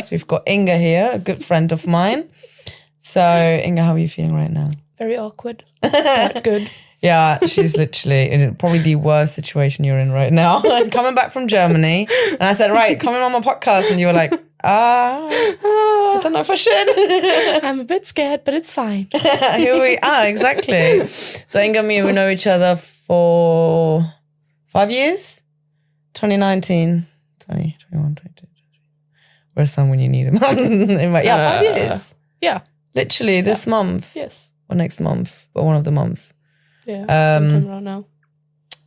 podcast. We've got Inga here, a good friend of mine. So, Inga, how are you feeling right now? Very awkward, but good. Yeah, she's literally in probably the worst situation you're in right now. Coming back from Germany. And I said, right, coming on my podcast. And you were like, I don't know if I should. I'm a bit scared, but it's fine. Here we are, exactly. So Inga and me, we know each other for 5 years? 2019, 20, 21, 22. Where's Sam when you need him? 5 years. Yeah. Literally this month. Yes. Or next month. Or one of the months. Yeah, sometime around now.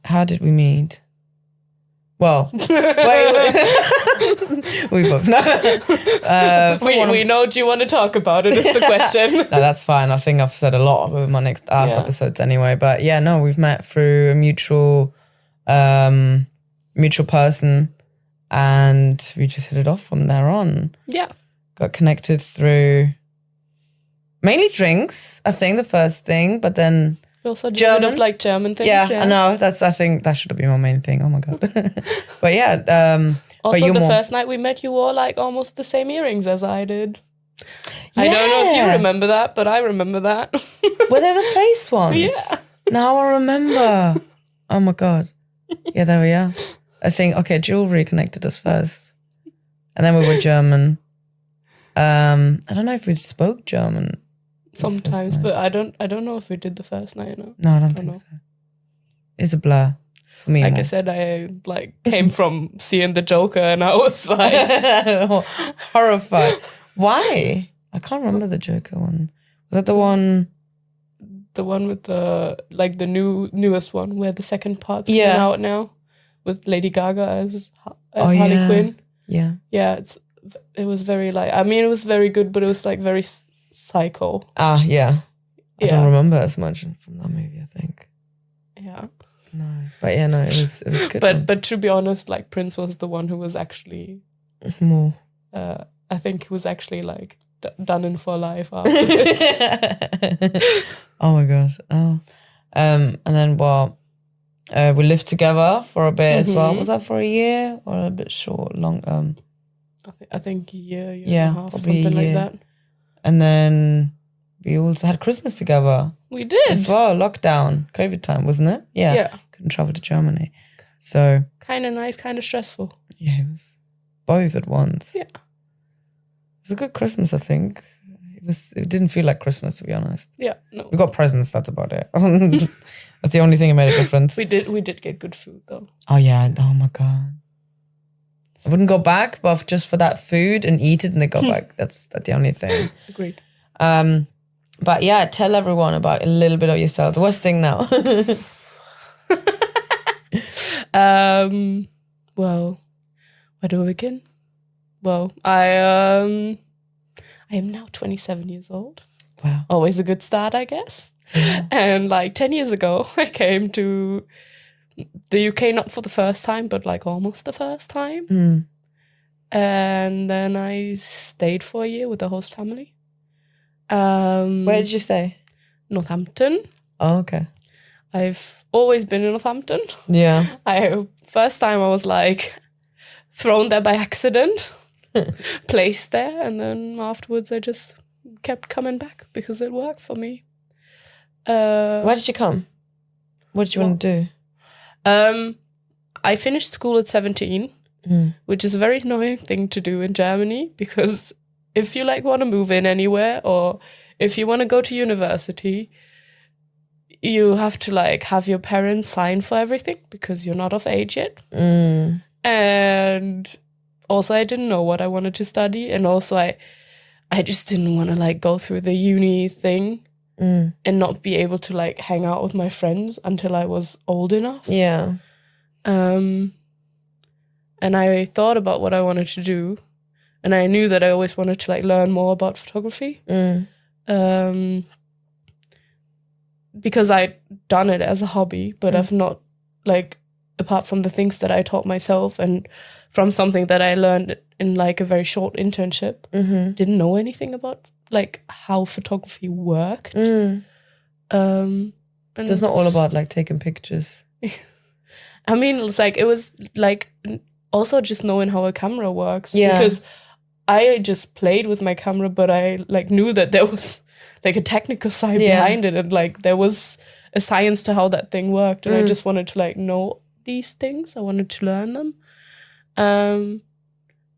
How did we meet? Well, wait. We both know. We know. Do you want to talk about it? Is the question. No, that's fine. I think I've said a lot with my next episodes anyway. But yeah, no, we've met through a mutual person, and we just hit it off from there on. Yeah, got connected through mainly drinks. I think the first thing, but then. We also do a bit of like German things. Yeah, I know. I think that should have been my main thing. Oh my God. But yeah. Also, the first night we met, you wore like almost the same earrings as I did. Yeah. I don't know if you remember that, but I remember that. Were they the face ones? Yeah. Now I remember. Oh my God. Yeah, there we are. I think, jewelry connected us first. And then we were German. I don't know if we spoke German. Sometimes, but I don't know if we did the first night. No, I don't think so. It's a blur for me. Like I said, I came from seeing the Joker, and I was like horrified. Why? I can't remember the Joker one. Was that the one? The one with the newest one, where the second part's coming out now, with Lady Gaga as Harley Quinn. Yeah, yeah. It was very it was very good, but it was like very psycho. Yeah. I don't remember as much from that movie, I think. Yeah. No. But yeah, no, it was good. But to be honest, like Prince was the one who was actually more. I think he was actually like done in for life after this. Oh my God. Oh. And then we lived together for a bit as well. Was that for a year or a bit short, long? I think a year and a half, something like that. And then we also had Christmas together. We did. As well, lockdown, COVID time, wasn't it? Yeah. Couldn't travel to Germany. So. Kind of nice, kind of stressful. Yeah, it was both at once. Yeah. It was a good Christmas, I think. It didn't feel like Christmas, to be honest. Yeah, no. We got presents, that's about it. That's the only thing that made a difference. We did get good food, though. Oh, yeah. Oh, my God. I wouldn't go back, but just for that food and eat it and then go back. That's the only thing. Agreed. But yeah, tell everyone about a little bit of yourself. The worst thing now. Well, where do we begin? Well, I am now 27 years old. Wow. Always a good start, I guess. Yeah. And 10 years ago, I came to the UK, not for the first time, but almost the first time. Mm. And then I stayed for a year with the host family. Where did you stay? Northampton. Oh, okay. I've always been in Northampton. Yeah. First time I was thrown there by accident, placed there, and then afterwards I just kept coming back because it worked for me. Why did you come? What did you want to do? I finished school at 17, which is a very annoying thing to do in Germany, because if you want to move in anywhere, or if you want to go to university, you have to have your parents sign for everything because you're not of age yet. Mm. And also I didn't know what I wanted to study, and also I just didn't want to go through the uni thing. And not be able to hang out with my friends until I was old enough. Yeah. And I thought about what I wanted to do, and I knew that I always wanted to learn more about photography. Because I'd done it as a hobby, but I've not apart from the things that I taught myself and from something that I learned in a very short internship, didn't know anything about how photography worked. And so it's not all about taking pictures. I mean, it was also just knowing how a camera works. Yeah. Because I just played with my camera, but I like knew that there was like a technical side behind it, and like there was a science to how that thing worked, and I just wanted to like know these things. I wanted to learn them.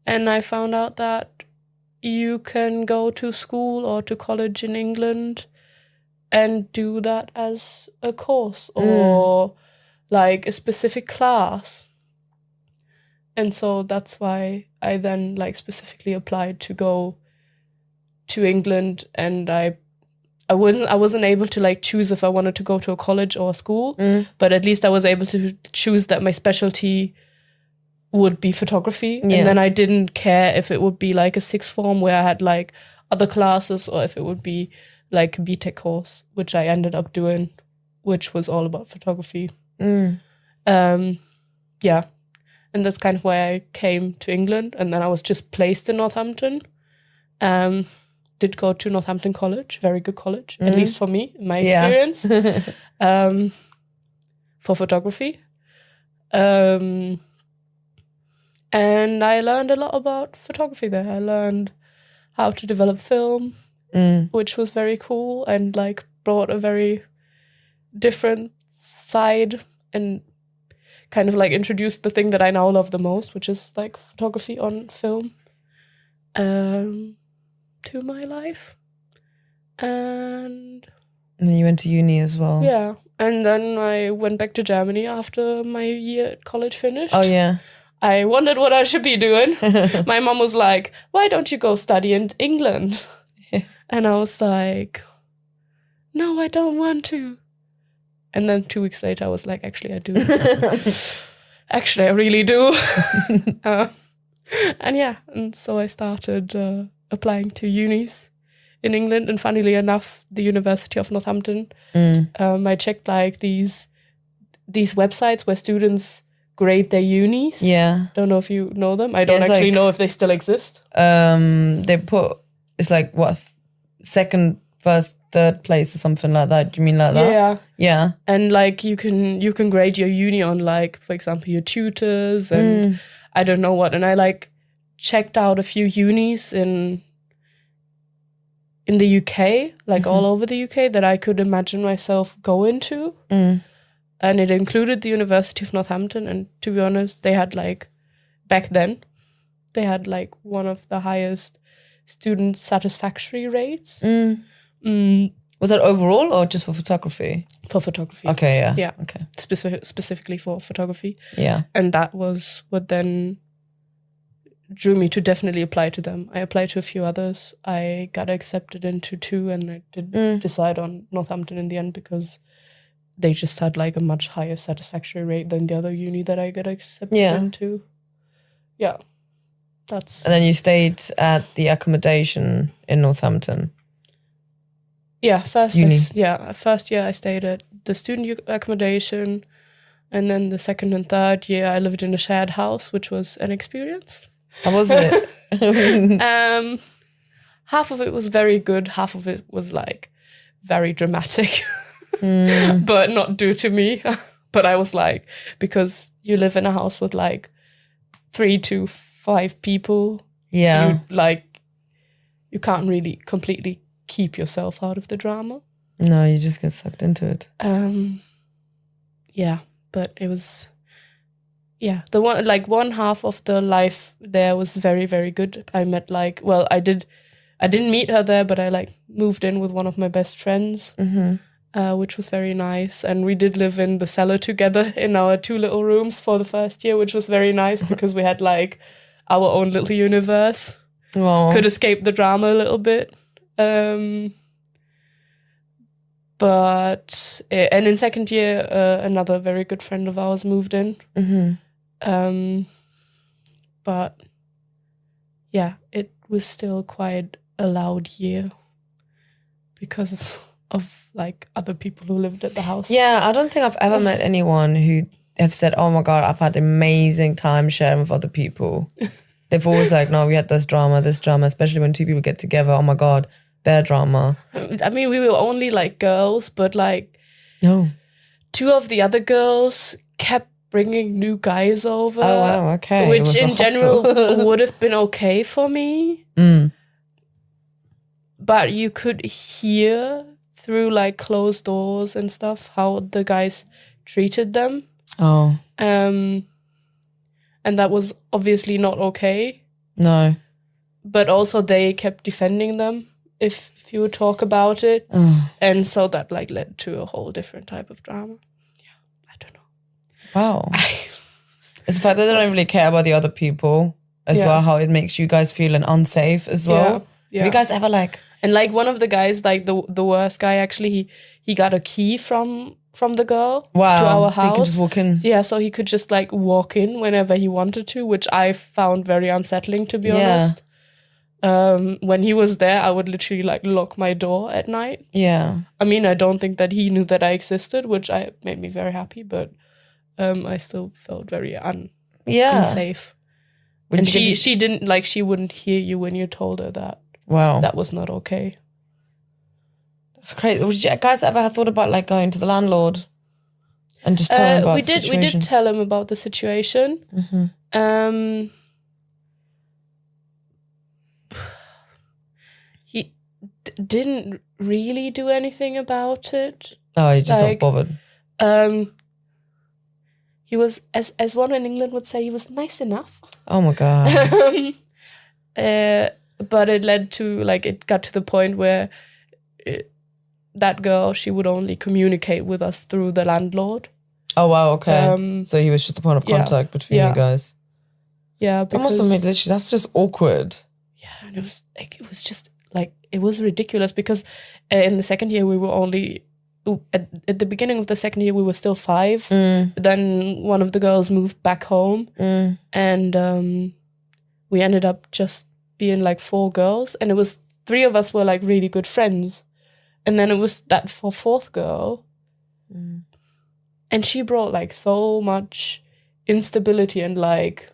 And I found out that you can go to school or to college in England and do that as a course or like a specific class. And so that's why I then like specifically applied to go to England, and I wasn't able to like choose if I wanted to go to a college or a school, but at least I was able to choose that my specialty would be photography. And then I didn't care if it would be like a sixth form where I had like other classes, or if it would be like a BTEC course, which I ended up doing, which was all about photography. Yeah. And that's kind of why I came to England. And then I was just placed in Northampton. Did go to Northampton College, very good college, at least for me, in my experience, for photography. And I learned a lot about photography there. I learned how to develop film, which was very cool, and like brought a very different side, and kind of like introduced the thing that I now love the most, which is like photography on film, to my life. And then you went to uni as well. Yeah. And then I went back to Germany after my year at college finished. Oh, yeah. I wondered what I should be doing. My mom was like, why don't you go study in England? And I was like, no, I don't want to. And then 2 weeks later, I was like, actually, I do. Actually, I really do. And so I started applying to unis in England. And funnily enough, the University of Northampton, I checked like these websites where students grade their unis. Yeah. Don't know if you know them. I don't actually know if they still exist. They put, it's like what, second, first, third place or something like that. Do you mean like that? Yeah. Yeah. And like you can grade your uni on like, for example, your tutors and I don't know what. And I like checked out a few unis in the UK, like all over the UK, that I could imagine myself going to. And it included the University of Northampton. And to be honest, they had like, back then, they had like one of the highest student satisfactory rates. Was that overall or just for photography? For photography. Okay, yeah. Yeah. Okay. Specifically for photography. Yeah. And that was what then drew me to definitely apply to them. I applied to a few others. I got accepted into 2, and I did decide on Northampton in the end because they just had like a much higher satisfactory rate than the other uni that I got accepted into. Yeah. And then you stayed at the accommodation in Northampton. Yeah, first year I stayed at the student accommodation, and then the second and third year I lived in a shared house, which was an experience. How was it? Half of it was very good, half of it was like very dramatic, but not due to me. But I was like, because you live in a house with like 3 to 5 people, you can't really completely keep yourself out of the drama. No, you just get sucked into it. Yeah, but it was, the one half of the life there was very, very good. I met I didn't meet her there, but I like moved in with one of my best friends, which was very nice. And we did live in the cellar together in our 2 little rooms for the first year, which was very nice because we had like our own little universe. Aww. Could escape the drama a little bit. And in second year, another very good friend of ours moved in. But yeah, it was still quite a loud year because of like other people who lived at the house. Yeah, I don't think I've ever met anyone who have said, oh my God, I've had amazing time sharing with other people. They've always like, no, we had this drama, especially when 2 people get together. Oh my God, their drama. I mean, we were only like girls, but like 2 of the other girls kept bringing new guys over. Oh wow, okay. Which in general would have been okay for me. But you could hear through like closed doors and stuff how the guys treated them. Oh. And that was obviously not okay. No. But also they kept defending them if you would talk about it. And so that like led to a whole different type of drama. Yeah, I don't know. Wow. It's the fact that they don't really care about the other people as well, how it makes you guys feel unsafe as well. Yeah. Have you guys ever like... And like one of the guys, like the worst guy, actually, he got a key from the girl to our house. So he could just walk in. Yeah, so he could just like walk in whenever he wanted to, which I found very unsettling, to be honest. When he was there, I would literally like lock my door at night. Yeah. I mean, I don't think that he knew that I existed, which made me very happy, but I still felt very unsafe. And she didn't like, she wouldn't hear you when you told her that. Wow. That was not okay. That's crazy. Did you guys ever have thought about like going to the landlord and just tell him about the situation? We did tell him about the situation. He didn't really do anything about it. Oh, he just not bothered. He was, as one in England would say, he was nice enough. Oh my God. But it led to, like, it got to the point where that girl, she would only communicate with us through the landlord. Oh, wow, okay. So he was just a point of contact between you guys. Yeah, because... That must have made literally, that's just awkward. Yeah, and it was ridiculous because in the second year we were only... At the beginning of the second year, we were still 5. But then one of the girls moved back home. And we ended up just being like 4 girls. And it was 3 of us were like really good friends. And then it was that fourth girl. And she brought like so much instability and like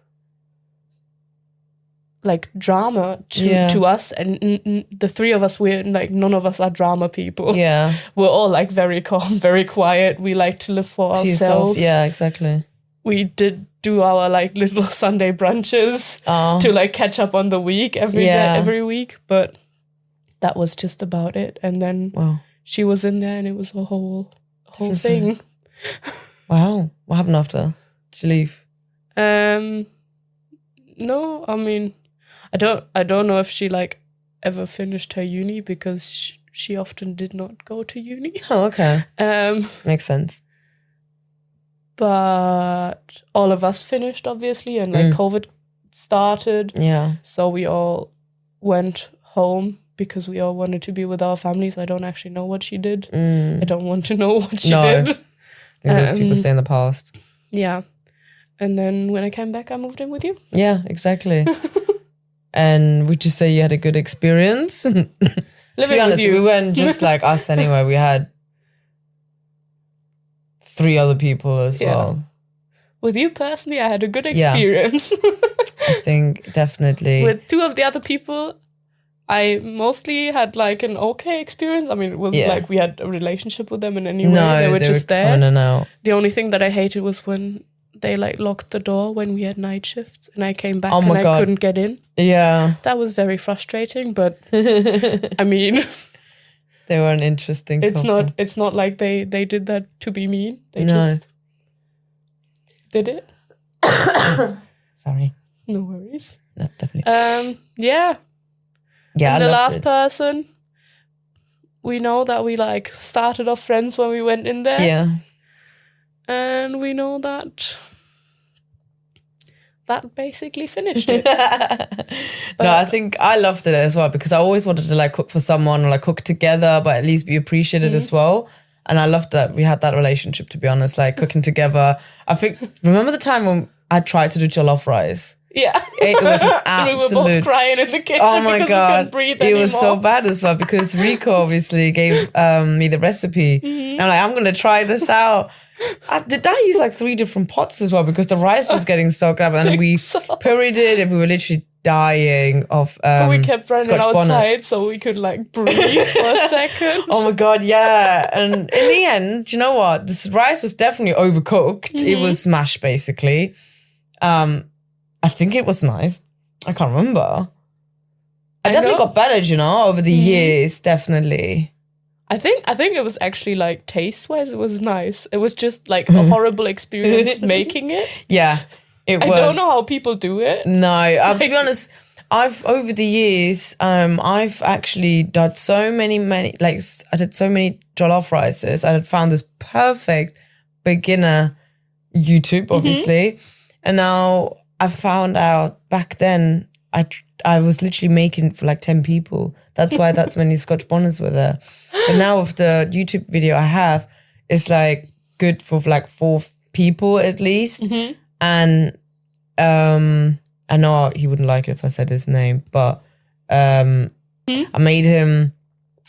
drama to us, and the 3 of us, we're like, none of us are drama people. Yeah, we're all like very calm, very quiet. We like to live for ourselves. Yeah, exactly. We did do our like little Sunday brunches to like catch up on the week every week, but that was just about it. And then she was in there, and it was a whole thing. Wow, what happened after? Did you leave? No, I mean, I don't know if she like ever finished her uni, because she often did not go to uni. Oh, okay. Makes sense. But all of us finished, obviously, and like COVID started. Yeah. So we all went home because we all wanted to be with our families. I don't actually know what she did. I don't want to know what she did. I think those people stay in the past. Yeah. And then when I came back, I moved in with you. Yeah, exactly. And would you say you had a good experience? Living to be honest, with you. We weren't just like us anyway. We had 3 other people as well. With you personally, I had a good experience. I think definitely. With 2 of the other people, I mostly had like an okay experience. I mean, it was like we had a relationship with them in any way. They were just there. Coming in and out. The only thing that I hated was when they like locked the door when we had night shifts, and I came back and I couldn't get in. Yeah. That was very frustrating, but I mean, they were an interesting couple. It's not like they did that to be mean. They just did it. Sorry. No worries. That's definitely. Yeah. Yeah. And the last person, we know that we like started off friends when we went in there. Yeah. And we know that basically finished it. No, I think I loved it as well, because I always wanted to like cook for someone or like cook together, but at least be appreciated as well. And I loved that we had that relationship, to be honest, like cooking together. I think, remember the time when I tried to do jollof rice? Yeah. It was an absolute... We were both crying in the kitchen because we couldn't breathe anymore. It was so bad as well, because Rico obviously gave me the recipe. And I'm like, I'm going to try this out. Did I use like 3 different pots as well, because the rice was getting soaked up, and we pureed it, and we were literally dying of we kept running Scotch outside bonnet. so we could like breathe for a second. Oh my God, yeah. And in the end, do you know what? This rice was definitely overcooked. It was smashed basically. I think it was nice. I can't remember. I definitely got better, you know, over the years, definitely. I think it was actually like taste-wise, it was nice. It was just like a horrible experience making it. Yeah, it was. I don't know how people do it. No, to be honest, I've over the years, I've actually done so many, like I did so many jollof rices. I had found this perfect beginner YouTube, obviously, and now I found out back then I was literally making for like 10 people. That's why that's many Scotch bonnets were there. But now with the YouTube video I have, it's like good for like 4 people at least. And I know he wouldn't like it if I said his name, but I made him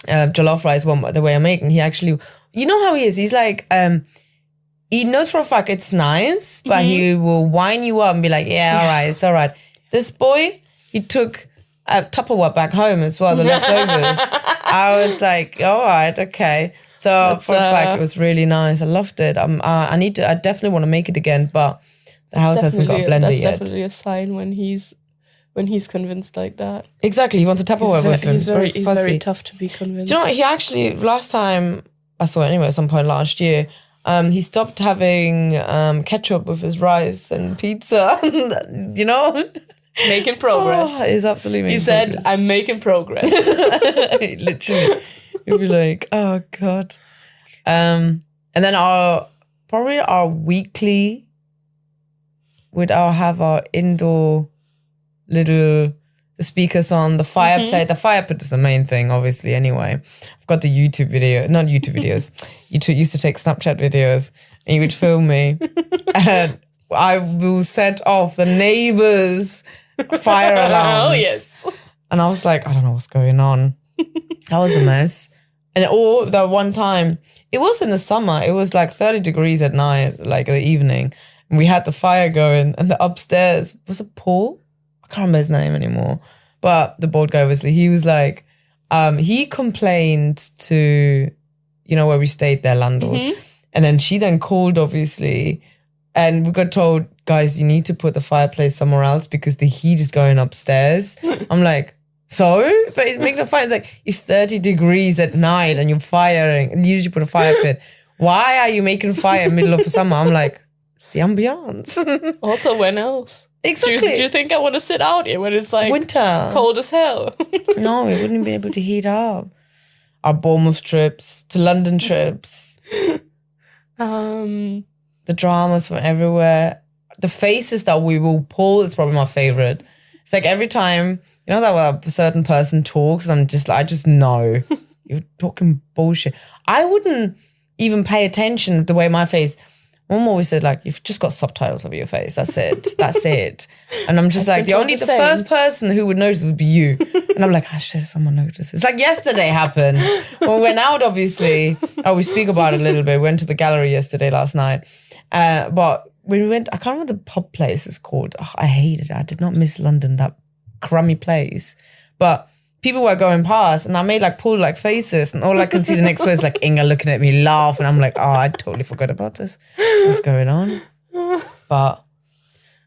jollof rice the way I make, and he actually, you know how he is. He's like, he knows for a fact it's nice, but he will wind you up and be like, yeah, all right, it's all right. This boy, he took a Tupperware back home as well, the leftovers. I was like, all right, okay. So for a fact, it was really nice. I loved it. I definitely want to make it again, but the house hasn't got a blender yet. That's definitely a sign when he's convinced like that. Exactly, he wants a Tupperware with him. He's very tough to be convinced. Do you know what? He actually, last time I saw it anyway, at some point last year, he stopped having ketchup with his rice and pizza. You know? Making progress. Oh, he's absolutely making progress. He said, I'm making progress. Literally. He'll be like, oh, God. And then our weekly, have our indoor little the speakers on, the fireplace. The fire pit is the main thing, obviously, anyway. I've got the YouTube video, not YouTube videos. Used to take Snapchat videos and you would film me. And I will set off the neighbors' fire alarms. Oh, yes. And I was like, I don't know what's going on. That was a mess. And that one time, it was in the summer. It was like 30 degrees at night, like in the evening. And we had the fire going. And the upstairs, was it Paul? I can't remember his name anymore. But the bald guy, obviously, he was like, he complained to, where we stayed, their landlord. And then she then called, obviously. And we got told, guys, you need to put the fireplace somewhere else because the heat is going upstairs. I'm like, so? But it's making a fire. It's like, it's 30 degrees at night and you're firing. And you usually put a fire pit. Why are you making fire in the middle of the summer? I'm like, it's the ambiance. Also, when else? Exactly. Do you think I want to sit out here when it's like winter, cold as hell? No, we wouldn't be able to heat up. Our Bournemouth trips, to London trips. The dramas from everywhere. The faces that we will pull is probably my favorite. It's like every time, that a certain person talks, I just know you're talking bullshit. I wouldn't even pay attention to the way my face. Mom always said, like, you've just got subtitles over your face. That's it. That's it. And I'm just like, the first person who would notice would be you. And I'm like, should someone notice? It's like yesterday happened. When we went out, obviously. We speak about it a little bit. We went to the gallery last night. But when we went, I can't remember the pub place it's called. Oh, I hated it. I did not miss London, that crummy place. But people were going past and I made pull faces and all I can see the next word is Inga looking at me laugh and I'm like, oh, I totally forgot about this. What's going on? But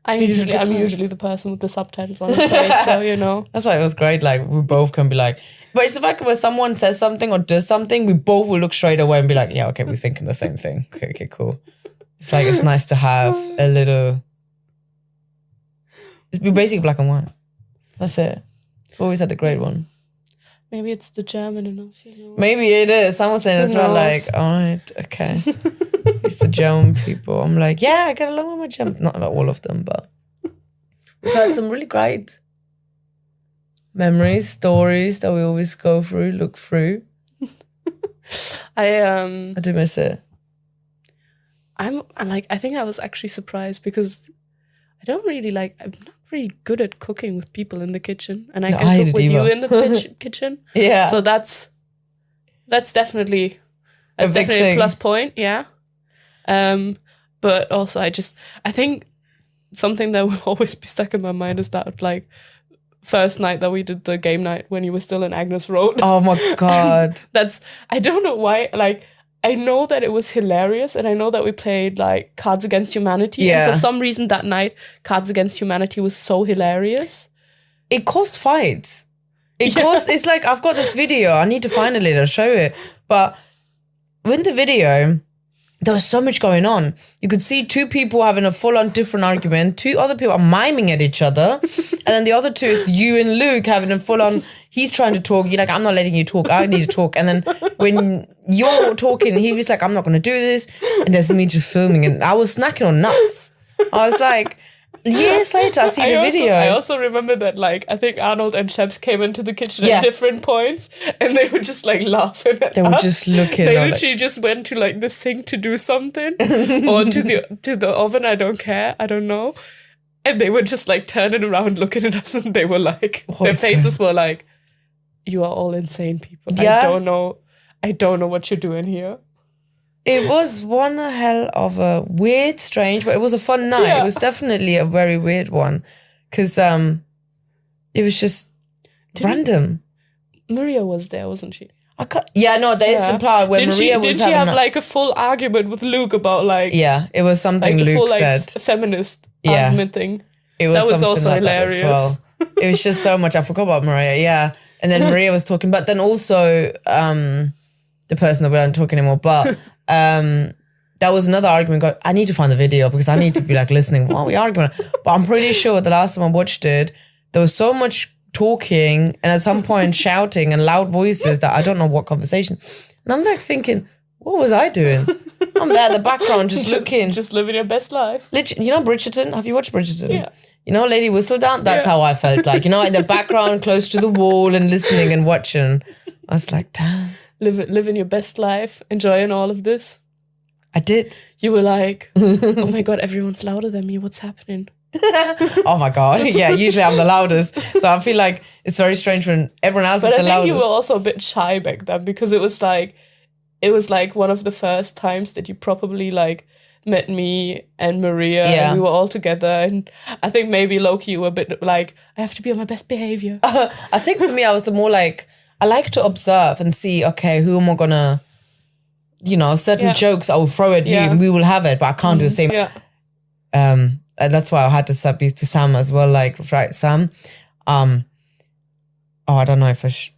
I'm usually the person with the subtitles on the face, so That's why it was great. We both can be like, but it's the fact when someone says something or does something, we both will look straight away and be like, yeah, okay, we're thinking the same thing. Okay, cool. It's it's nice to have a little. It's basically black and white. That's it. We've always had a great one. Maybe it's the German in us, Maybe it is. Someone saying as well, all right, okay. It's the German people. I'm like, yeah, I get along with my German. Not all of them, but we've had some really great memories, stories that we always look through. I do miss it. I think I was actually surprised because I don't really I'm not really good at cooking with people in the kitchen, and I can cook with you in the kitchen. Yeah. So that's definitely a plus point. Yeah. But also I think something that will always be stuck in my mind is that first night that we did the game night when you were still in Agnes Road. Oh my God. I don't know why, I know that it was hilarious and I know that we played Cards Against Humanity. Yeah. And for some reason that night, Cards Against Humanity was so hilarious. It caused fights. It's like, I've got this video. I need to find it later, show it. But in the video, there was so much going on. You could see two people having a full-on different argument. Two other people are miming at each other. And then the other two is you and Luke having a full-on, he's trying to talk. You're like, I'm not letting you talk. I need to talk. And then when you're talking, he was like, I'm not going to do this. And there's me just filming. And I was snacking on nuts. I was like, years later, I see the video. I also remember that, like, I think Arnold and Sheps came into the kitchen at different points, and they were just like laughing at us. They were just looking. They literally just went to like the sink to do something, or to the oven. I don't care. I don't know. And they were just like turning around, looking at us, and they were like, their faces were like, "You are all insane people. Yeah. I don't know what you're doing here." It was one hell of a weird, strange, but it was a fun night. Yeah. It was definitely a very weird one because it was just random. Maria was there, wasn't she? There's the part where Maria was having... Did she have like a full argument with Luke about like... Yeah, it was something like Luke said. Feminist argument thing. It was that was also like hilarious. As well. It was just so much. I forgot about Maria, yeah. And then Maria was talking, but then also the person that we don't talk anymore, but... that was another argument. I need to find the video because I need to be like listening. What are we arguing? But I'm pretty sure the last time I watched it, there was so much talking and at some point shouting and loud voices that I don't know what conversation. And I'm like thinking, what was I doing? I'm there in the background just looking. Just living your best life. Literally, you know Bridgerton? Have you watched Bridgerton? Yeah. You know Lady Whistledown? That's how I felt like. You know, in the background, close to the wall and listening and watching. I was like, damn. Living your best life, enjoying all of this. I did. You were like, oh my God, everyone's louder than me. What's happening? Oh my God. Yeah, usually I'm the loudest. So I feel like it's very strange when everyone else is the loudest. But I think you were also a bit shy back then because it was like one of the first times that you probably like met me and Maria and we were all together. And I think maybe low-key you were a bit like, I have to be on my best behavior. I think for me, I was more like, I like to observe and see, okay, who am I gonna, certain jokes I will throw at you and we will have it, but I can't do the same. Yeah. And that's why I had to be to Sam as well, like, right, Sam. I don't know if it's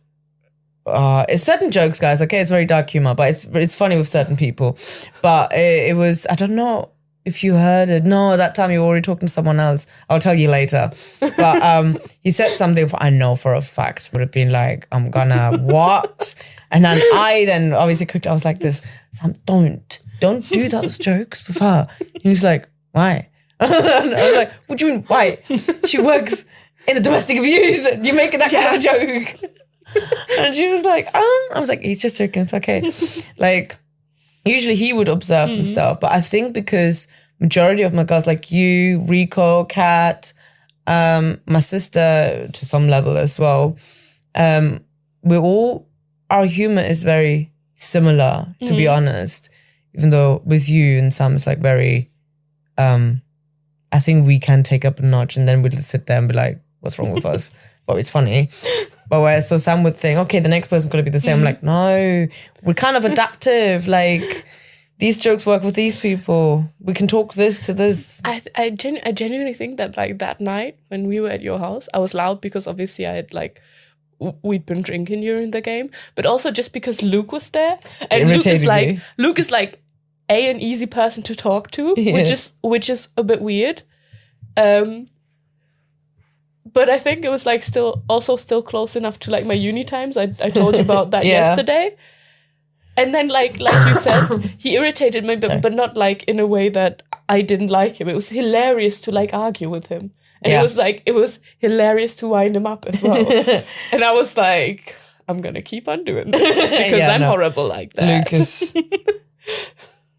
certain jokes, guys, okay? It's very dark humor, but it's funny with certain people. But it was, I don't know if you heard it. No, that time you were already talking to someone else. I'll tell you later. But he said something I know for a fact would have been like, I'm gonna what? And then I obviously cooked. I was like this, Sam, don't do those jokes with her. He was like, why? And I was like, what do you mean, why? She works in the domestic abuse. You making that kind of joke? And she was like, I was like, he's just joking. It's okay. Like, usually he would observe and stuff, but I think because majority of my girls, like you, Rico, Kat, my sister to some level as well, our humor is very similar, to be honest, even though with you and Sam it's like very, I think we can take up a notch and then we'll sit there and be like, what's wrong with us? But it's funny. But whereas so Sam would think, okay, the next person's going to be the same. I'm like, no, we're kind of adaptive. Like, these jokes work with these people. We can talk this to this. I genuinely think that like that night when we were at your house, I was loud because obviously I had like, we'd been drinking during the game, but also just because Luke was there. And Luke is like an easy person to talk to, which is a bit weird. But I think it was like still close enough to like my uni times. I told you about that yesterday. And then like you said, he irritated me, but not like in a way that I didn't like him. It was hilarious to like argue with him. And it was hilarious to wind him up as well. And I was like, I'm going to keep on doing this because I'm horrible like that.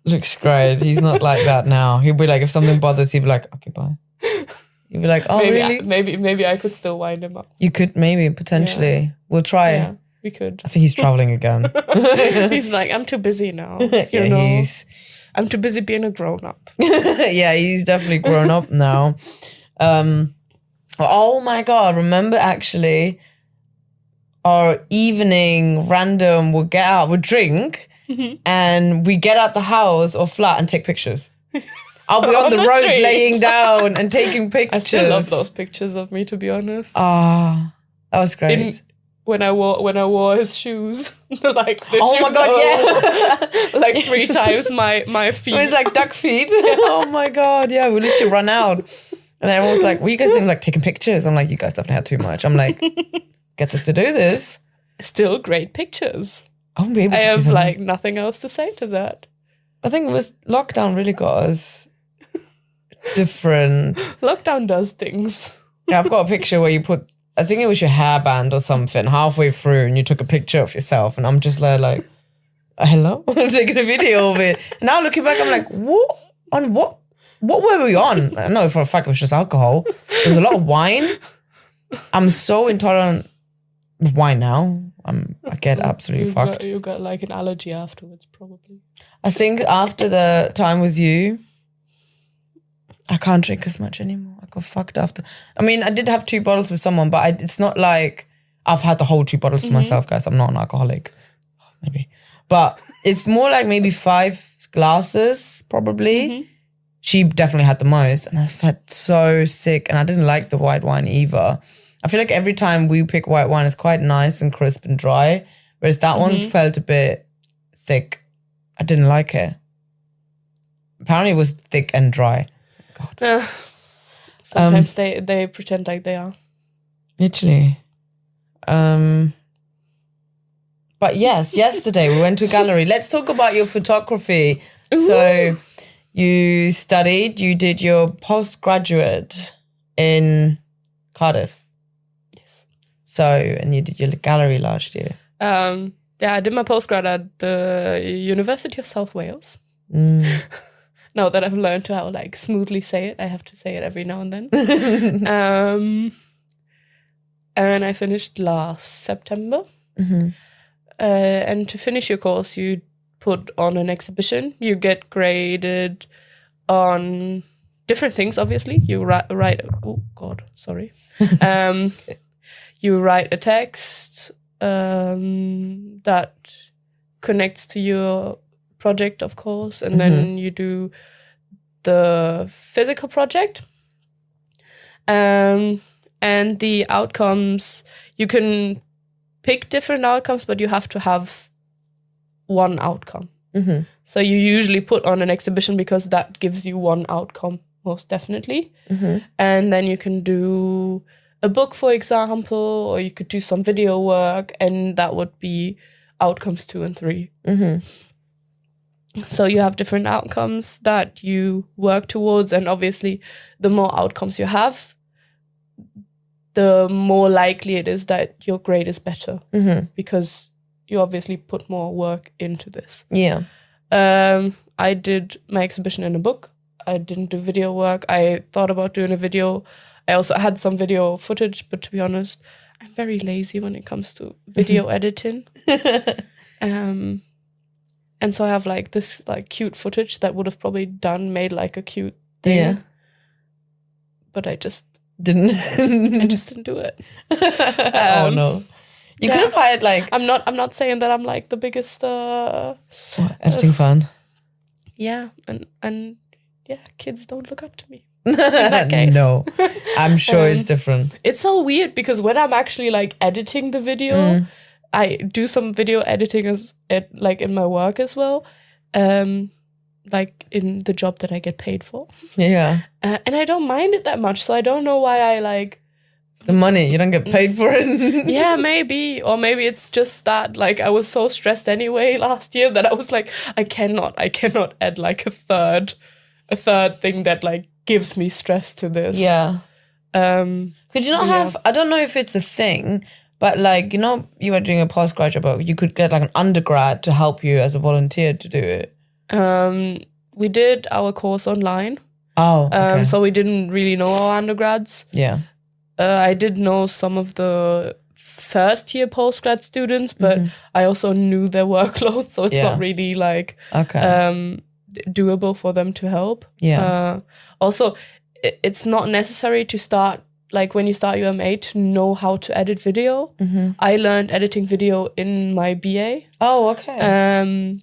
Luke's great. He's not like that now. He'll be like, if something bothers, he'll be like, okay, bye. You'd be like, oh, really? Maybe I could still wind him up. You could, maybe, potentially. Yeah. We'll try. Yeah, we could. I think he's traveling again. He's like, I'm too busy now. I'm too busy being a grown-up. Yeah, he's definitely grown up now. Oh my God, remember actually our evening random, we'll get out, we'll drink, and we get out the house or flat and take pictures. I'll be on the road street, laying down and taking pictures. I still love those pictures of me, to be honest. Ah, that was great. when I wore his shoes, like the Oh shoes my God, yeah, like 3 times my feet. It was like duck feet. Oh my God, yeah, we literally run out. And then everyone was like, what are you guys doing? Like taking pictures? I'm like, you guys definitely had too much. I'm like, get us to do this. Still great pictures. I won't be able I to have do them. like nothing else to say to that. I think it was lockdown really got us different. Lockdown does things. Yeah, I've got a picture where you put, I think it was your hairband or something, halfway through, and you took a picture of yourself, and I'm just like, hello? I'm taking a video of it. Now looking back, I'm like, what? On what? What were we on? I know for a fact it was just alcohol. There was a lot of wine. I'm so intolerant of wine now. I get absolutely fucked. You got like an allergy afterwards, probably. I think after the time with you, I can't drink as much anymore. I got fucked after. I mean, I did have 2 bottles with someone, but it's not like I've had the whole 2 bottles to myself, guys. I'm not an alcoholic. Maybe. But it's more like maybe 5 glasses, probably. She definitely had the most, and I felt so sick, and I didn't like the white wine either. I feel like every time we pick white wine, it's quite nice and crisp and dry, whereas that one felt a bit thick. I didn't like it. Apparently it was thick and dry. God. Sometimes they pretend like they are. Literally. But yes, yesterday we went to a gallery. Let's talk about your photography. Ooh. So you studied, you did your postgraduate in Cardiff. Yes. So, and you did your gallery last year. Yeah, I did my postgrad at the University of South Wales. Now that I've learned to how like smoothly say it, I have to say it every now and then. And I finished last September. And to finish your course, you put on an exhibition. You get graded on different things, obviously. You write oh, God, sorry. You write a text that connects to your project, of course, and then you do the physical project. And the outcomes, you can pick different outcomes, but you have to have one outcome. So you usually put on an exhibition because that gives you one outcome, most definitely. And then you can do a book, for example, or you could do some video work, and that would be outcomes 2 and 3. So you have different outcomes that you work towards, and obviously the more outcomes you have, the more likely it is that your grade is better because you obviously put more work into this. Yeah. I did my exhibition in a book. I didn't do video work. I thought about doing a video. I also had some video footage, but to be honest, I'm very lazy when it comes to video editing. And so I have like this like cute footage that would have probably made like a cute thing. Yeah. But I just didn't do it. Oh no. You could have hired like I'm not saying that I'm like the biggest editing fan. Yeah, and yeah, kids don't look up to me. In that case. No. I'm sure it's different. It's so weird because when I'm actually like editing the video, I do some video editing like in my work as well. Like in the job that I get paid for. Yeah. And I don't mind it that much, so I don't know why I like the money, you don't get paid for it. Yeah, maybe. Or maybe it's just that like I was so stressed anyway last year that I was like, I cannot add like a third thing that like gives me stress to this. Yeah. Could you not have, I don't know if it's a thing, but like, you know, you were doing a postgraduate book, you could get like an undergrad to help you as a volunteer to do it. We did our course online. Oh, okay. So we didn't really know our undergrads. Yeah. I did know some of the first year postgrad students, but I also knew their workload, so it's not really like doable for them to help. Yeah. Also, it's not necessary to start, like when you start UMA, to know how to edit video. I learned editing video in my BA. Oh, okay.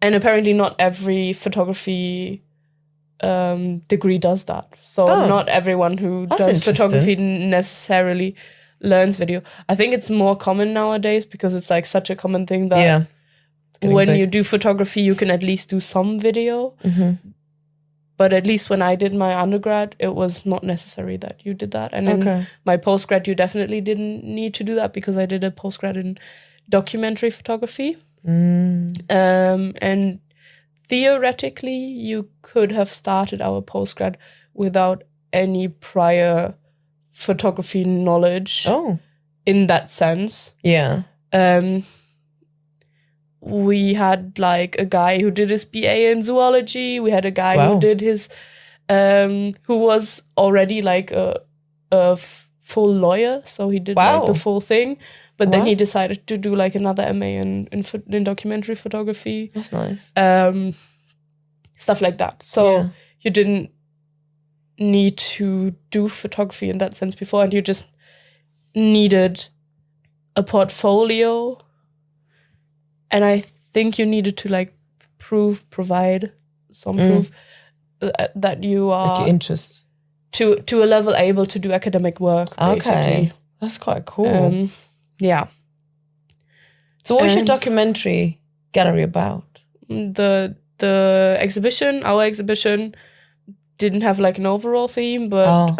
And apparently not every photography degree does that. So not everyone who does photography necessarily learns video. I think it's more common nowadays because it's like such a common thing that when you do photography, you can at least do some video. But at least when I did my undergrad, it was not necessary that you did that. And in my postgrad, you definitely didn't need to do that because I did a postgrad in documentary photography. And theoretically, you could have started our postgrad without any prior photography knowledge. In that sense. We had like a guy who did his BA in zoology. We had a guy who did his, who was already like a full lawyer. So he did like the full thing. But then he decided to do like another MA in documentary photography. That's nice. Stuff like that. So you didn't need to do photography in that sense before. And you just needed a portfolio. And I think you needed to like provide some proof that you are like your interest to a level able to do academic work. Basically. That's quite cool. Yeah. So what's your documentary gallery about? The exhibition, our exhibition, didn't have like an overall theme, but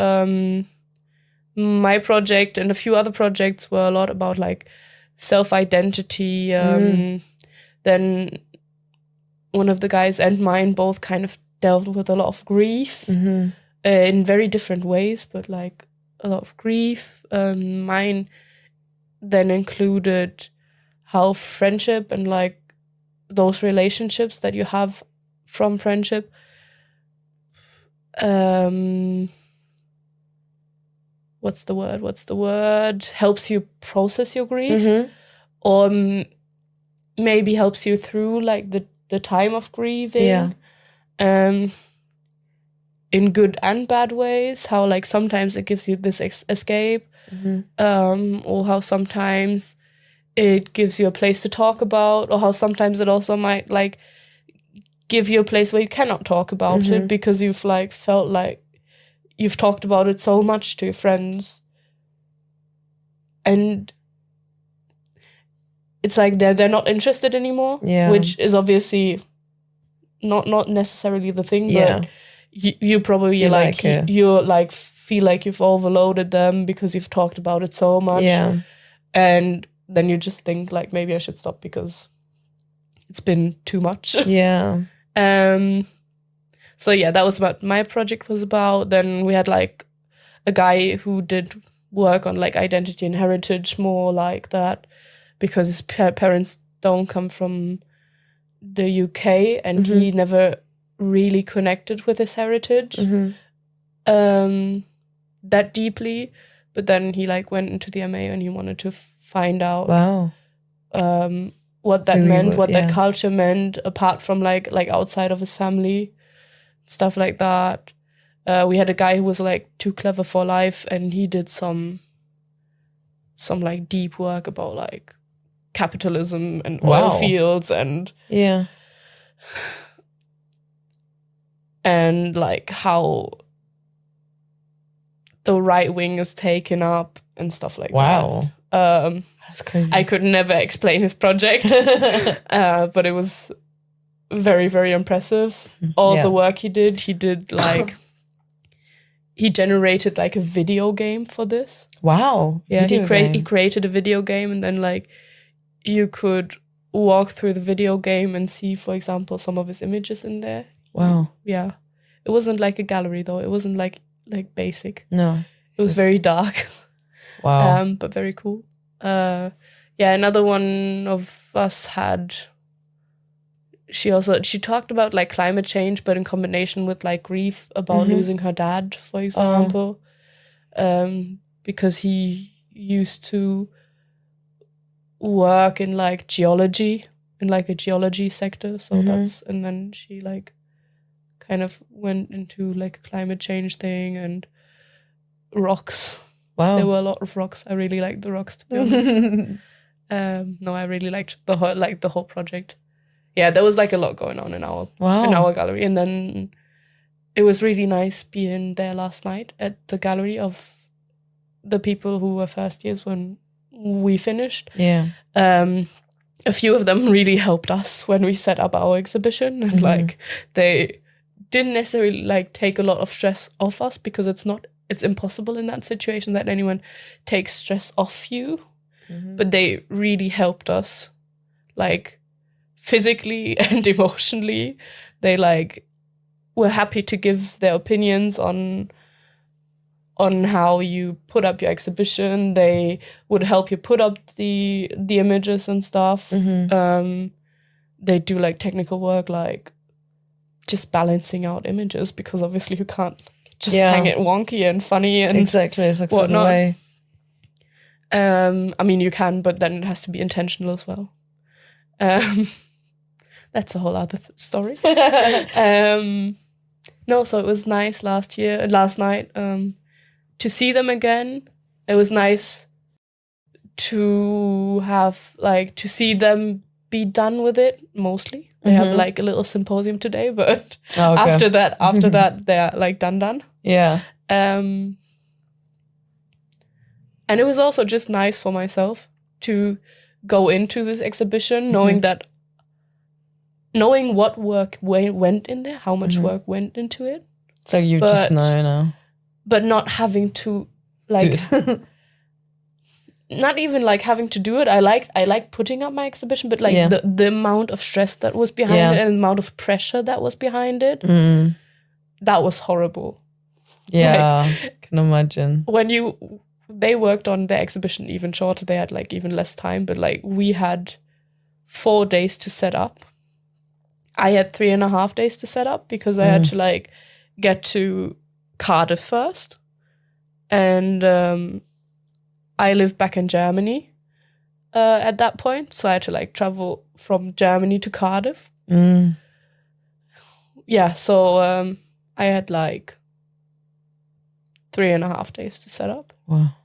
my project and a few other projects were a lot about like self-identity. Then one of the guys and mine both kind of dealt with a lot of grief in very different ways, but like a lot of grief. Mine then included how friendship and like those relationships that you have from friendship what's the word? Helps you process your grief, or maybe helps you through like the time of grieving, in good and bad ways. How like sometimes it gives you this escape, or how sometimes it gives you a place to talk about, or how sometimes it also might like give you a place where you cannot talk about it because you've like felt like you've talked about it so much to your friends, and it's like they're not interested anymore, which is obviously not necessarily the thing, but you probably you like feel like you've overloaded them because you've talked about it so much, and then you just think like maybe I should stop because it's been too much. So yeah, that was what my project was about. Then we had like a guy who did work on like identity and heritage, more like that, because his parents don't come from the UK and he never really connected with his heritage that deeply. But then he like went into the MA and he wanted to find out what that meant, what that culture meant, apart from like outside of his family, stuff like that. We had a guy who was like too clever for life, and he did some like deep work about like capitalism and oil fields and like how the right wing is taken up and stuff like that. That's crazy. I could never explain his project, but it was very, very impressive. All the work he did like he generated like a video game for this. He created a video game, and then like you could walk through the video game and see, for example, some of his images in there. It wasn't like a gallery though. It wasn't like basic. No, it was very dark. But very cool. Another one of us had. She talked about like climate change, but in combination with like grief about losing her dad, for example, because he used to work in like geology, in like a geology sector. So and then she like kind of went into like a climate change thing and rocks. There were a lot of rocks. I really liked the rocks, to be honest. I really liked the whole project. Yeah, there was like a lot going on in our gallery, and then it was really nice being there last night at the gallery of the people who were first years when we finished. Yeah. A few of them really helped us when we set up our exhibition, and like they didn't necessarily like take a lot of stress off us, because it's impossible in that situation that anyone takes stress off you. But they really helped us, like physically and emotionally. They like were happy to give their opinions on how you put up your exhibition. They would help you put up the images and stuff. They do like technical work, like just balancing out images, because obviously you can't just hang it wonky and funny and exactly. It's like whatnot. way. I mean, you can, but then it has to be intentional as well. That's a whole other story. No, so it was nice last night, to see them again. It was nice to have, like, to see them be done with it, mostly. They have, like, a little symposium today, but after that, they're, like, done. Yeah. And it was also just nice for myself to go into this exhibition knowing what work went in there, how much work went into it. So you just know now. But not having to, like, not even like having to do it. I like putting up my exhibition, but like the amount of stress that was behind it and the amount of pressure that was behind it, that was horrible. Yeah, like, can imagine. They worked on their exhibition even shorter. They had like even less time, but like we had 4 days to set up. I had 3.5 days to set up because I had to like get to Cardiff first, and I lived back in Germany at that point, so I had to like travel from Germany to Cardiff. Yeah, so I had like 3.5 days to set up. Wow.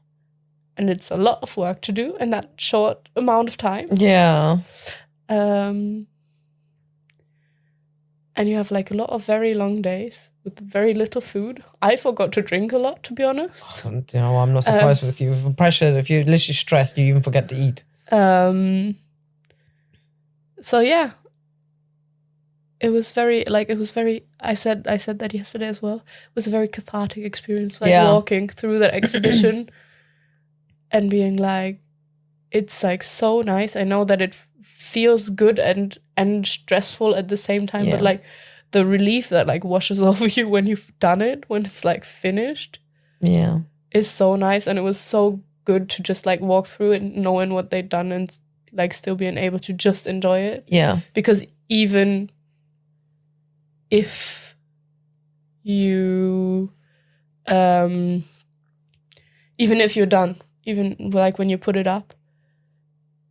And it's a lot of work to do in that short amount of time. Yeah. And you have like a lot of very long days with very little food. I forgot to drink a lot, to be honest. You know, I'm not surprised with you. If pressured, if you're literally stressed, you even forget to eat. So yeah. It was very, I said that yesterday as well. It was a very cathartic experience, like walking through that exhibition and being like, it's like so nice. I know that it feels good and stressful at the same time, but like the relief that like washes over you when you've done it, when it's like finished, is so nice. And it was so good to just like walk through it knowing what they'd done and like still being able to just enjoy it. Yeah. Because even if you, even if you're done, even like when you put it up,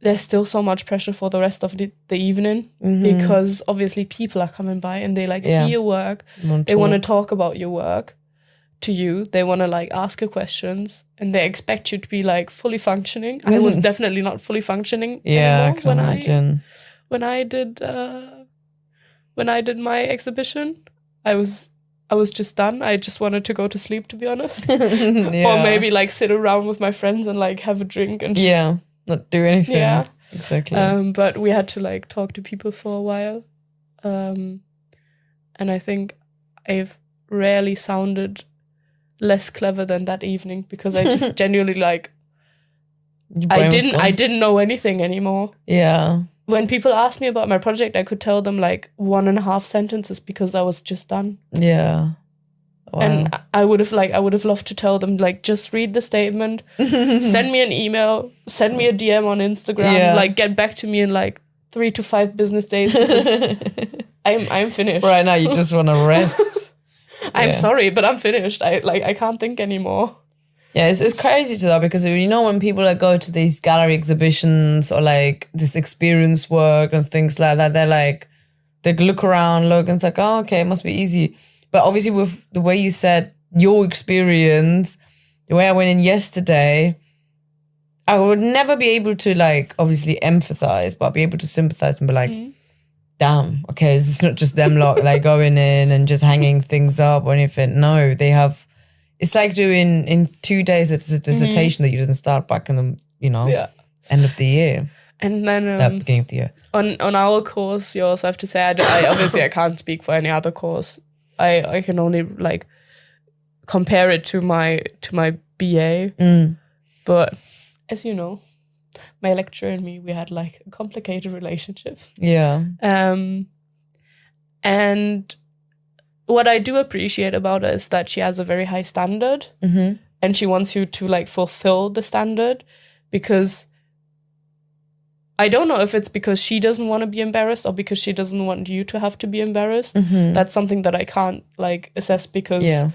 there's still so much pressure for the rest of the evening because obviously people are coming by and they like see your work. They want to talk about your work to you. They want to like ask you questions and they expect you to be like fully functioning. I was definitely not fully functioning anymore when I did my exhibition. I was just done. I just wanted to go to sleep, to be honest. Or maybe like sit around with my friends and like have a drink and just not do anything. Yeah, exactly. But we had to like talk to people for a while. And I think I've rarely sounded less clever than that evening because I just genuinely like I didn't know anything anymore. Yeah. When people asked me about my project, I could tell them like 1.5 sentences because I was just done. Yeah. Wow. And I would have loved to tell them like, just read the statement, send me an email, send me a DM on Instagram, like get back to me in like 3 to 5 business days because I'm finished. Right now you just want to rest. I'm sorry, but I'm finished. I can't think anymore. Yeah, it's crazy to that because you know when people like go to these gallery exhibitions or like this experience work and things like that, they're like they look around, and it's like, oh, okay, it must be easy. But obviously with the way you said your experience, the way I went in yesterday, I would never be able to like obviously empathize, but I'll be able to sympathize and be like, damn, okay, it's not just them like going in and just hanging things up or anything. No, they have It's like doing in 2 days it's a dissertation that you didn't start back in the, end of the year. And then Beginning of the year. On our course, you also have to say, I obviously I can't speak for any other course. I can only like compare it to my BA. But as you know, my lecturer and me, we had like a complicated relationship. Yeah. And what I do appreciate about her is that she has a very high standard, and she wants you to like fulfill the standard, because I don't know if it's because she doesn't want to be embarrassed or because she doesn't want you to have to be embarrassed. That's something that I can't like assess, because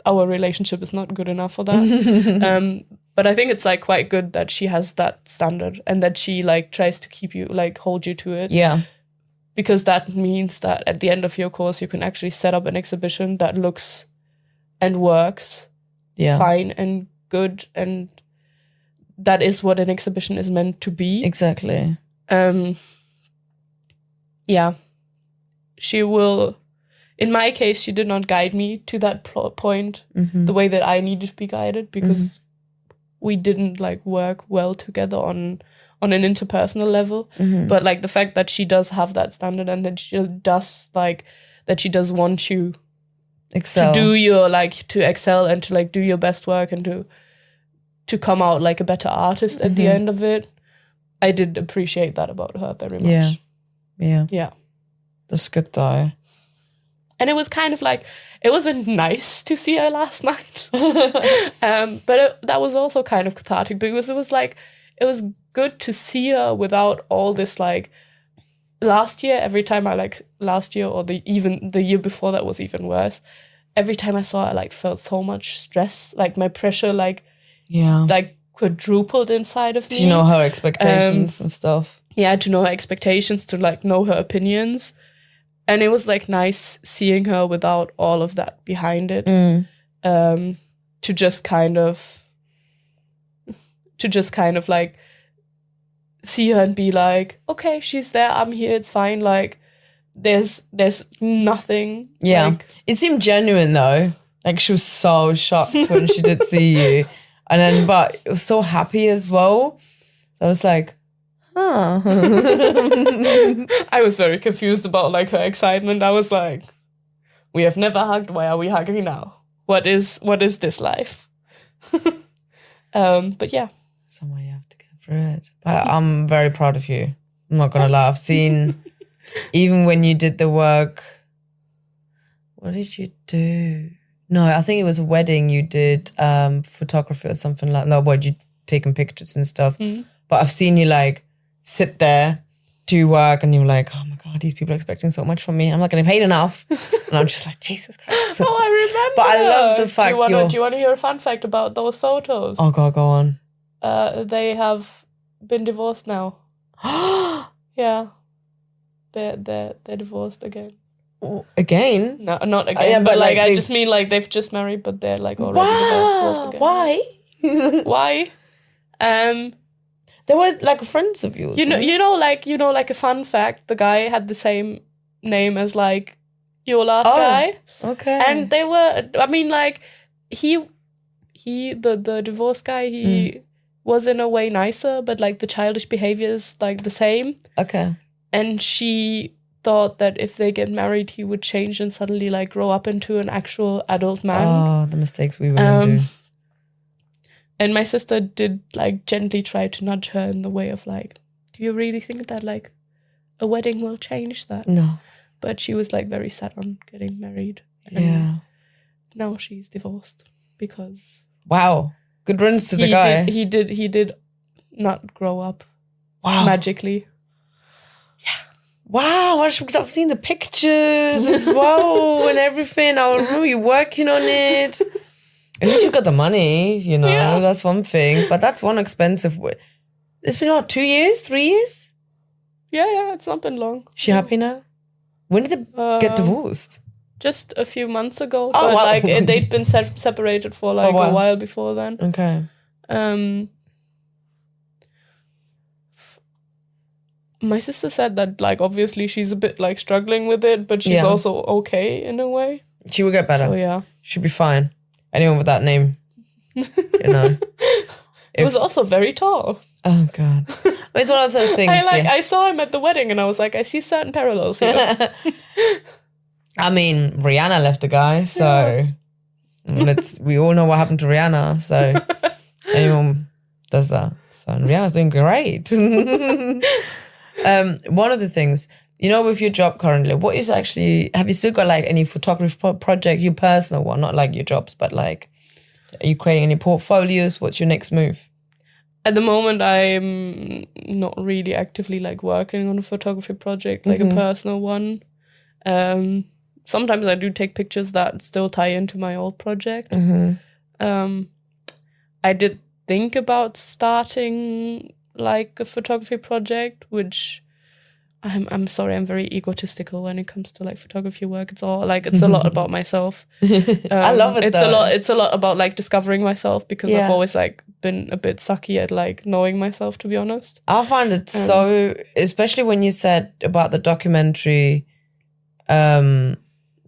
our relationship is not good enough for that. But I think it's like quite good that she has that standard and that she like tries to keep you, like hold you to it. Yeah. Because that means that at the end of your course, you can actually set up an exhibition that looks and works fine and good, and that is what an exhibition is meant to be. Exactly. Yeah. She will, in my case, she did not guide me to that point the way that I needed to be guided, because we didn't like work well together on an interpersonal level. But like the fact that she does have that standard, and that she does like, that she does want you excel, to do your like, to excel and to like do your best work and to come out like a better artist at the end of it. I did appreciate that about her very much. Yeah. That's good though. And it was kind of like, it wasn't nice to see her last night. But that was also kind of cathartic, because it was like, it was good to see her without all this like, last year, every time I like, last year or even the year before that was even worse. Every time I saw her, I like felt so much stress, like my pressure like quadrupled inside of me. Do you know her expectations and stuff? Yeah, to know her expectations, to like know her opinions. And it was like nice seeing her without all of that behind it. To just kind of like see her and be like, okay, she's there, I'm here, it's fine. Like there's nothing. Yeah. Like, it seemed genuine though. Like she was so shocked when she did see you. And then, but it was so happy as well. So I was like, huh. I was very confused about like her excitement. I was like, we have never hugged. Why are we hugging now? What is this life? But yeah. Somewhere you have to get through it. But I'm very proud of you. I'm not going to lie. I've seen, even when you did the work, what did you do? No, I think it was a wedding. You did photography or something like that. No, what, you taking pictures and stuff. But I've seen you like sit there, do work, and you're like, oh my God, these people are expecting so much from me. I'm not getting paid enough. And I'm just like, Jesus Christ. Oh, I remember. But I love the fact do you want to hear a fun fact about those photos? Oh God, go on. They have been divorced now. Yeah. They're divorced again. Again? No, not again. Yeah, but like I just mean like they've just married, but they're like already divorced again. Why? Why? They were like friends of yours. You know, like a fun fact. The guy had the same name as like your last guy. Okay. And they were. I mean, like the divorced guy. He was in a way nicer, but like the childish behavior is like the same. Okay. And she thought that if they get married, he would change and suddenly like grow up into an actual adult man. Oh, the mistakes we women do. And my sister did like gently try to nudge her in the way of like, do you really think that like a wedding will change that? No. But she was like very set on getting married. Yeah. Now she's divorced because. Wow. Good riddance to the guy. He did not grow up. Wow. Magically. Yeah. Wow. I've seen the pictures as well and everything. I remember you working on it. At least you got the money, you know. Yeah. That's one thing. But that's one expensive way. It's been what, 2 years? 3 years? Yeah, it's not been long. She happy now? When did they get divorced? Just a few months ago. Oh, but wow. Like they'd been separated for like a while before then. Okay. My sister said that like obviously she's a bit like struggling with it, but she's also okay in a way. She will get better. So yeah. She'll be fine. anyone with that name, you know. He was also very tall. Oh God, it's one of those things. I saw him at the wedding, and I was like, I see certain parallels here. I mean, Rihanna left the guy, so we all know what happened to Rihanna. So anyone does that. So Rihanna's doing great. One of the things, you know, with your job currently, what is actually, have you still got like any photography project, your personal one, not like your jobs, but like, are you creating any portfolios? What's your next move? At the moment, I'm not really actively like working on a photography project, like a personal one. Sometimes I do take pictures that still tie into my old project. I did think about starting like a photography project, which I'm sorry, I'm very egotistical when it comes to like photography work. It's all like, it's a lot about myself. I love it. It's a lot about like discovering myself, because I've always like been a bit sucky at like knowing myself, to be honest. I find it so, especially when you said about the documentary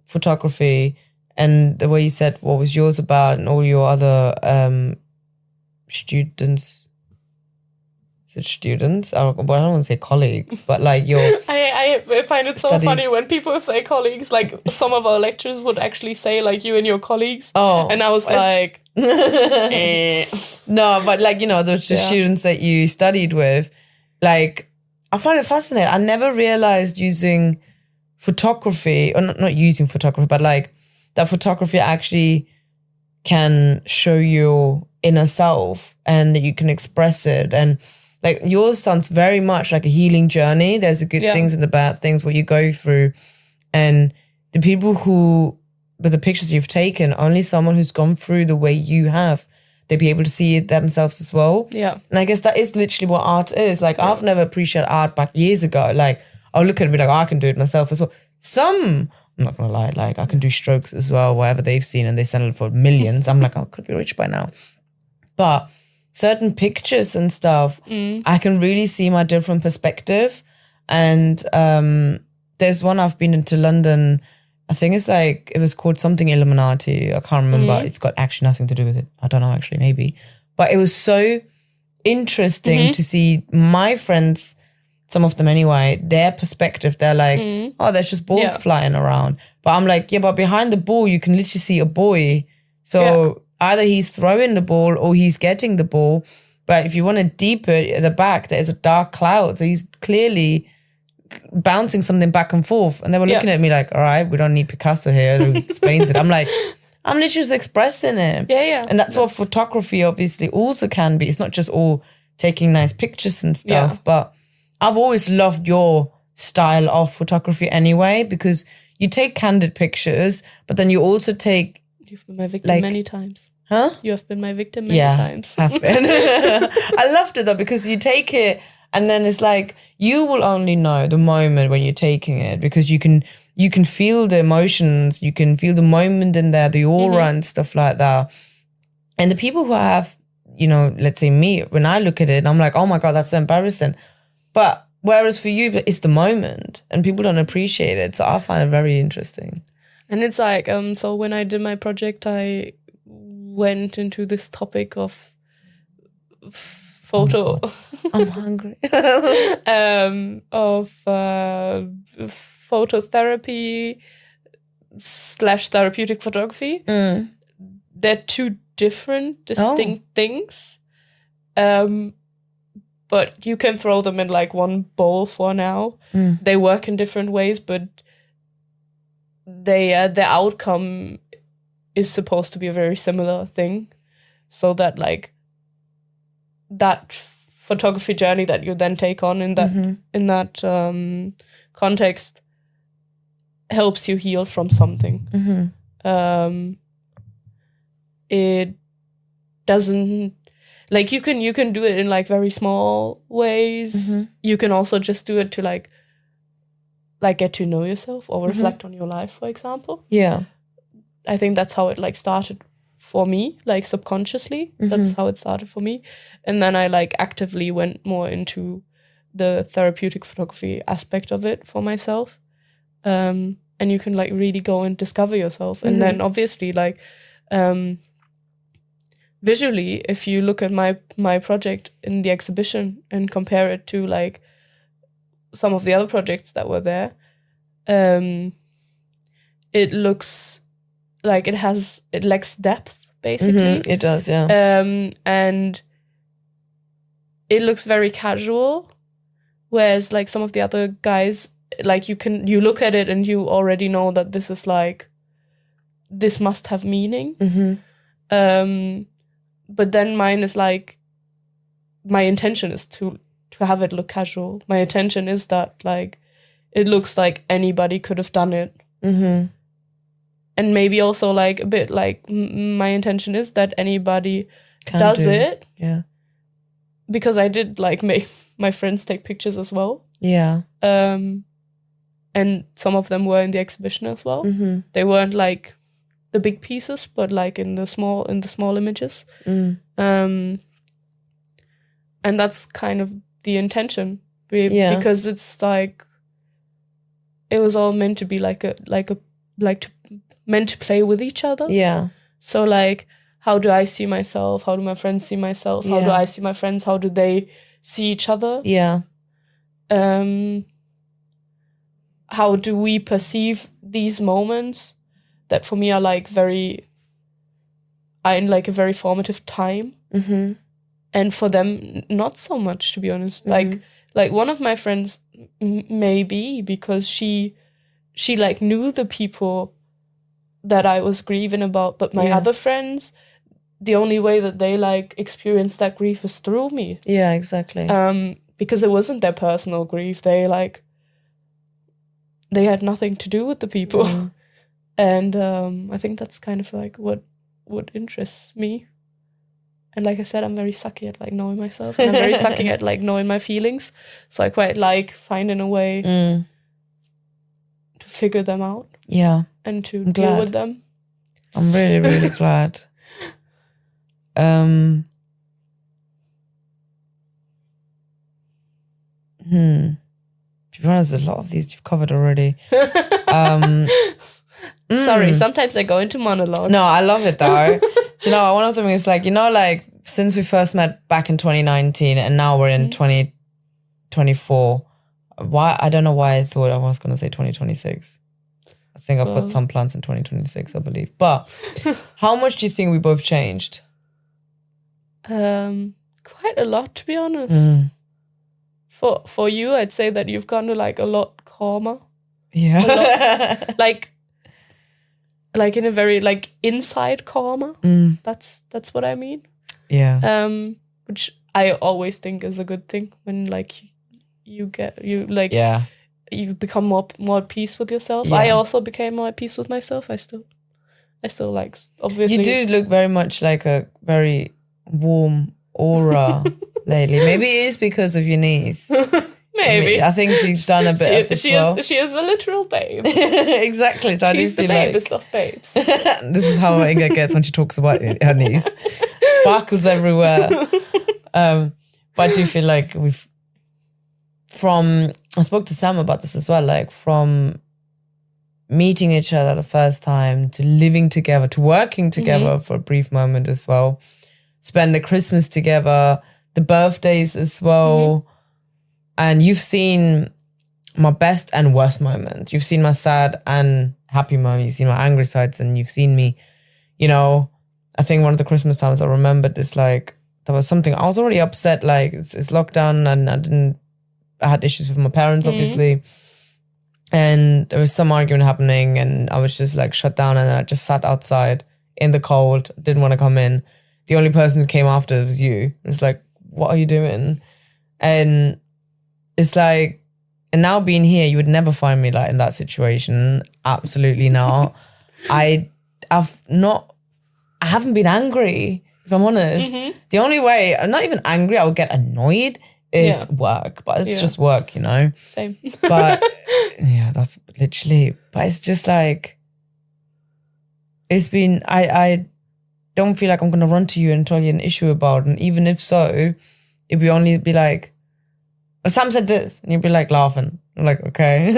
photography and the way you said what was yours about and all your other students. Students, I don't want to say colleagues, but like your I find it so funny when people say colleagues. Like some of our lecturers would actually say like you and your colleagues. Oh, and I was like, No, but like, you know, the students that you studied with, like, I find it fascinating. I never realized using photography, or not using photography, but like that photography actually can show your inner self and that you can express it. And like yours sounds very much like a healing journey. There's the good things and the bad things, what you go through. And the people who, with the pictures you've taken, only someone who's gone through the way you have, they'd be able to see it themselves as well. Yeah. And I guess that is literally what art is. Like I've never appreciated art back years ago. Like I'll look at it and be like, oh, I can do it myself as well. I'm not going to lie, like I can do strokes as well, whatever they've seen, and they sell it for millions. I'm like, oh, I could be rich by now. But certain pictures and stuff, I can really see my different perspective. And there's one I've been into London, I think it's like, it was called something Illuminati. I can't remember. It's got actually nothing to do with it. I don't know, actually, maybe. But it was so interesting to see my friends, some of them anyway, their perspective. They're like, oh, there's just balls flying around. But I'm like, yeah, but behind the ball, you can literally see a boy. So either he's throwing the ball or he's getting the ball. But if you want to deeper at the back, there's a dark cloud. So he's clearly bouncing something back and forth. And they were looking at me like, all right, we don't need Picasso here who explains it. I'm like, I'm literally just expressing it. Yeah. And that's what photography obviously also can be. It's not just all taking nice pictures and stuff. But I've always loved your style of photography anyway, because you take candid pictures, but then you also take... You've been my victim many times. Huh? You have been my victim many times. Yeah, have been. I loved it though, because you take it and then it's like, you will only know the moment when you're taking it, because you can feel the emotions, you can feel the moment in there, the aura and stuff like that. And the people who have, you know, let's say me, when I look at it, I'm like, oh my God, that's so embarrassing. But whereas for you, it's the moment and people don't appreciate it. So I find it very interesting. And it's like, so when I did my project, I went into this topic of photo. Oh I'm hungry. Of phototherapy / therapeutic photography. They're two different, distinct things. But you can throw them in like one bowl for now. They work in different ways, but the outcome is supposed to be a very similar thing. So that like that photography journey that you then take on in that context helps you heal from something. It doesn't, like, you can do it in like very small ways. You can also just do it to like get to know yourself or reflect on your life, for example. Yeah. I think that's how it like started for me, like subconsciously. That's how it started for me. And then I like actively went more into the therapeutic photography aspect of it for myself. And you can like really go and discover yourself. And then obviously like visually, if you look at my project in the exhibition and compare it to like some of the other projects that were there, it looks like it lacks depth, basically. It does, yeah. And it looks very casual, whereas like some of the other guys, like you look at it and you already know that this is like, this must have meaning. But then mine is like, my intention is to have it look casual. My intention is that like, it looks like anybody could have done it. And maybe also like a bit like my intention is that anybody does it. Yeah. Because I did like make my friends take pictures as well. Yeah. And some of them were in the exhibition as well. They weren't like the big pieces, but like in the small images. And that's kind of the intention, because it's like, it was all meant to be meant to play with each other. Yeah. So like, how do I see myself? How do my friends see myself? How do I see my friends? How do they see each other? Yeah. How do we perceive these moments that for me are like in like a very formative time, and for them not so much, to be honest. Like one of my friends maybe, because she like knew the people that I was grieving about, but my other friends, the only way that they like experienced that grief is through me. Yeah, exactly. Because it wasn't their personal grief. They had nothing to do with the people. And I think that's kind of like what interests me. And like I said, I'm very sucky at like knowing myself. And I'm very sucky at like knowing my feelings. So I quite like finding a way to figure them out. Yeah. And to deal with them. I'm really, really glad. To be honest, a lot of these you've covered already. Sorry, sometimes I go into monologue. No, I love it though. Do you know, one of them is like, like since we first met back in 2019 and now we're in 2024, I don't know why I thought I was going to say 2026. I think I've got some plans in 2026, I believe. But how much do you think we both changed? Quite a lot, to be honest. For you, I'd say that you've gone to like a lot calmer. Yeah. Like in a very like inside calmer. That's what I mean. Yeah. Which I always think is a good thing when like you become more at peace with yourself. Yeah. I also became more at peace with myself. I still like, obviously. You do look very much like a very warm aura lately. Maybe it is because of your niece. Maybe. I think she's done a bit of it as well. She is a literal babe. Exactly. So she's the babest of babes. This is how Inga gets when she talks about her niece. Sparkles everywhere. But I do feel like I spoke to Sam about this as well, like from meeting each other the first time to living together, to working together for a brief moment as well, spend the Christmas together, the birthdays as well. And you've seen my best and worst moment. You've seen my sad and happy moment. You've seen my angry sides, and you've seen me, I think one of the Christmas times I remembered is like, there was something, I was already upset, like it's lockdown and I had issues with my parents, obviously. And there was some argument happening and I was just like shut down, and I just sat outside in the cold, didn't want to come in. The only person who came after was you. It was like, what are you doing? And it's like, and now being here, you would never find me like in that situation. Absolutely not. I haven't been angry, if I'm honest. The only way, I'm not even angry, I would get annoyed is work, but it's just work, Same. But yeah, that's literally, but it's just like, it's been, I don't feel like I'm going to run to you and tell you an issue about, and even if so, it'd be only be like, Sam said this, and you'd be like laughing. I'm like, okay.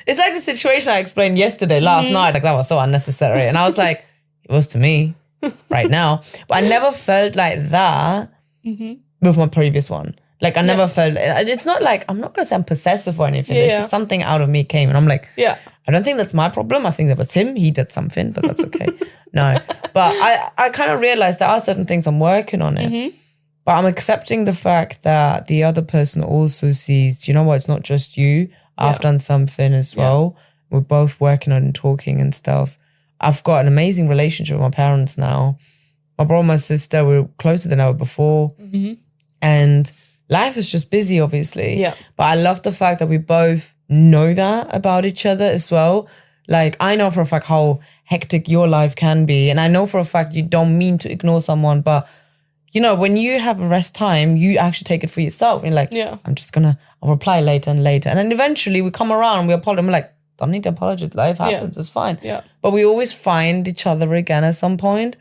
It's like the situation I explained last night, like that was so unnecessary. And I was like, it was to me. right now. But I never felt like that with my previous one. Like I never felt, it's not like, I'm not going to say I'm possessive or anything. It's just something out of me came and I'm like, I don't think that's my problem. I think that was him. He did something, but that's okay. No. But I kind of realized there are certain things I'm working on it. But I'm accepting the fact that the other person also sees, you know what, it's not just you. I've done something as well. We're both working on and talking and stuff. I've got an amazing relationship with my parents now. My brother and my sister, we're closer than ever before. And life is just busy, obviously. Yeah. But I love the fact that we both know that about each other as well. Like, I know for a fact how hectic your life can be. And I know for a fact you don't mean to ignore someone. But, you know, when you have a rest time, you actually take it for yourself. And you're like, I'll reply later and later. And then eventually we come around and we apologize. I'm like, don't need to apologize. Life happens. It's fine. Yeah. But we always find each other again at some point.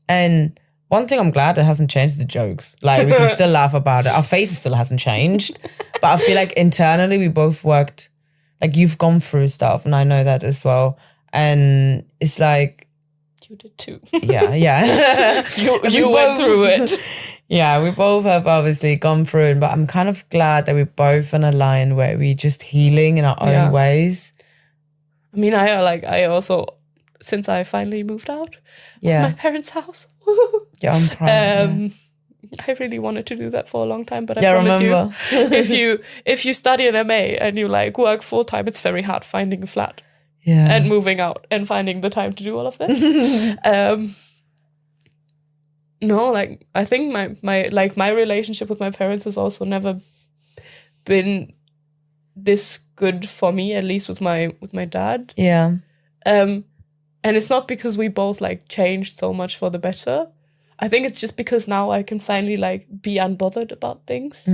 And one thing I'm glad it hasn't changed is the jokes. Like, we can still laugh about it. Our faces still hasn't changed. But I feel like internally we both worked, like you've gone through stuff and I know that as well. And it's like, you did too. Yeah. you went through it. Yeah, we both have obviously gone through it, but I'm kind of glad that we're both on a line where we're just healing in our own ways. I mean, I also, since I finally moved out of my parents' house. Yeah, I'm proud. I really wanted to do that for a long time, but I promise you, if you study an MA and you like work full time, it's very hard finding a flat. Yeah. And moving out and finding the time to do all of this. No, like I think my relationship with my parents has also never been this good for me, at least with my dad. Yeah. And it's not because we both like changed so much for the better. I think it's just because now I can finally like be unbothered about things.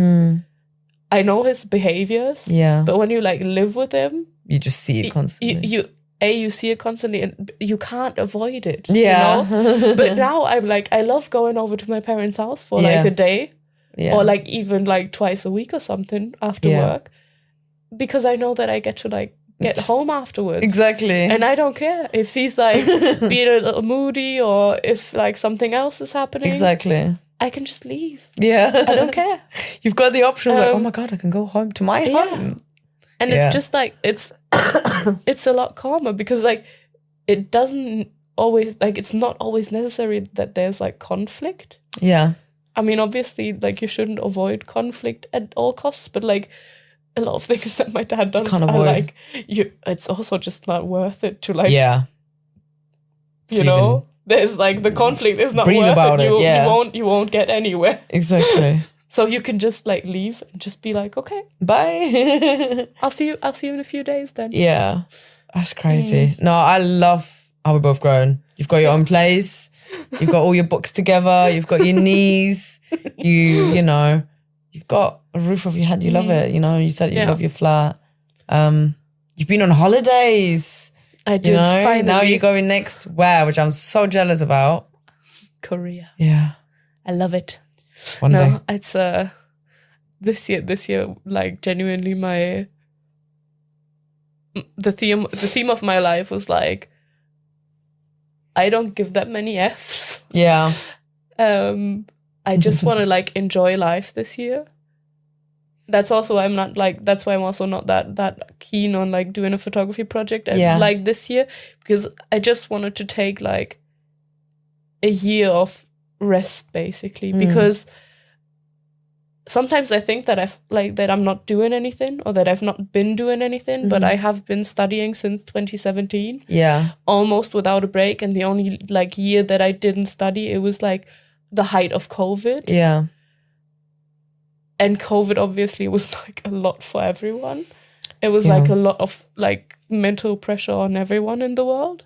I know his behaviors. Yeah. But when you like live with him, you just see it constantly. You see it constantly and you can't avoid it. Yeah. You know? But now I'm like, I love going over to my parents' house for like a day. Yeah. Or like even like twice a week or something after work. Because I know that I get to like get home afterwards. Exactly. And I don't care if he's like being a little moody or if like something else is happening. Exactly. I can just leave. Yeah. I don't care. You've got the option of like, oh my God, I can go home to my home. And it's just like, it's a lot calmer because like it doesn't always, like it's not always necessary that there's like conflict. Yeah. I mean, obviously like you shouldn't avoid conflict at all costs, but like a lot of things that my dad does are like, it's also just not worth it to like, you know, there's like the conflict is not worth it. You won't get anywhere. Exactly. So you can just like leave and just be like, okay, bye. I'll see you in a few days then. Yeah, that's crazy. No, I love how we're both grown. You've got your own place. You've got all your books together. You've got your knees. You know, you've got a roof over your head. You love it. You know, you said you love your flat. You've been on holidays. I do. You know? Finally. Now you're going next where, which I'm so jealous about. Korea. Yeah, I love it. One day. It's this year, like genuinely the theme of my life was like, I don't give that many Fs. Yeah. I just want to like enjoy life this year. That's also that's why I'm also not that keen on like doing a photography project like this year, because I just wanted to take like a year of rest basically, because sometimes I think that I'm not doing anything or that I've not been doing anything, but I have been studying since 2017. Yeah. Almost without a break. And the only like year that I didn't study, it was like the height of COVID. Yeah. And COVID obviously was like a lot for everyone. It was like a lot of like mental pressure on everyone in the world.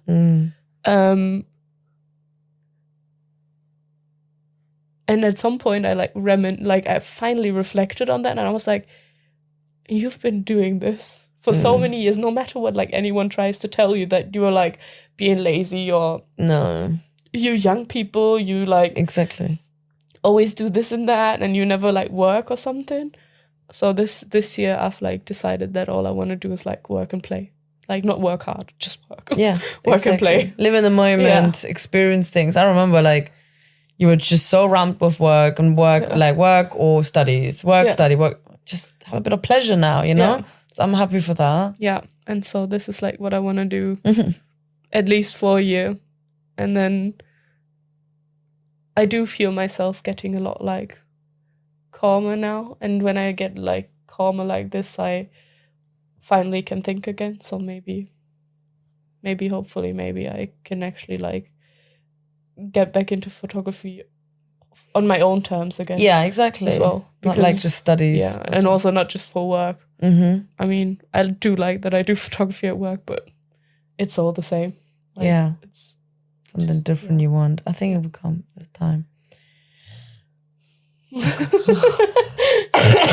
And at some point I I finally reflected on that and I was like, you've been doing this for so many years, no matter what like anyone tries to tell you that you are like being lazy or no. You young people, you like exactly always do this and that and you never like work or something. So this year I've like decided that all I want to do is like work and play. Like not work hard, just work. Yeah. Work and play. Live in the moment, experience things. I remember like you were just so ramped with work and like work or studies, study, work. Just have a bit of pleasure now, you know? Yeah. So I'm happy for that. Yeah. And so this is like what I want to do at least for a year. And then I do feel myself getting a lot like calmer now. And when I get like calmer like this, I finally can think again. So maybe hopefully I can actually like get back into photography on my own terms again. Yeah, exactly. As well. Not like just studies. Yeah, and also not just for work. Mm-hmm. I mean, I do like that I do photography at work, but it's all the same. Like, yeah. It's something different you want. I think it will come with time.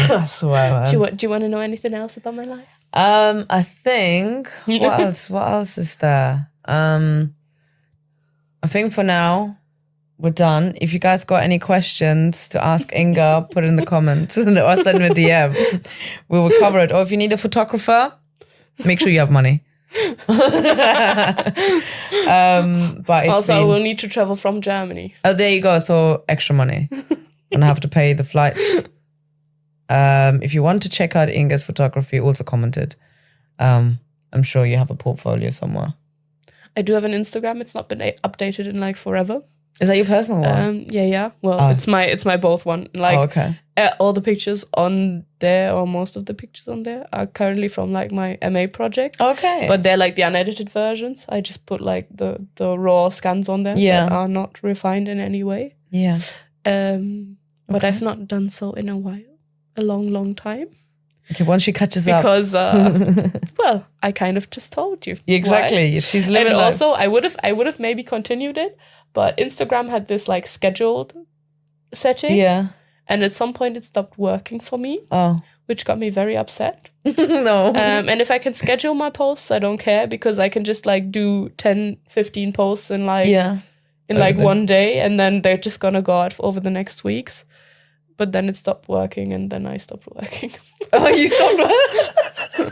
I swear, man. Do you want to know anything else about my life? I think what else is there? I think for now we're done. If you guys got any questions to ask Inga, put it in the comments or send me a DM. We will cover it. Or if you need a photographer, make sure you have money. But also, I will need to travel from Germany. Oh, there you go. So extra money. And I have to pay the flights. If you want to check out Inga's photography, also commented. I'm sure you have a portfolio somewhere. I do have an Instagram. It's not been updated in like forever. Is that your personal one? Yeah. Well, it's my both one. Like, okay. All the pictures on there, or most of the pictures on there, are currently from like my MA project. Okay. But they're like the unedited versions. I just put like the raw scans on there that are not refined in any way. Yeah. But I've not done so in a while. A long time. Okay, once she catches up. Because, well, I kind of just told you. Exactly. Why. She's living and life. also, I would have maybe continued it, but Instagram had this like scheduled setting. Yeah. And at some point it stopped working for me. Oh. Which got me very upset. No. And if I can schedule my posts, I don't care, because I can just like do 10, 15 posts in like one day, and then they're just gonna go out over the next weeks. But then it stopped working, and then I stopped working. Oh, you stopped?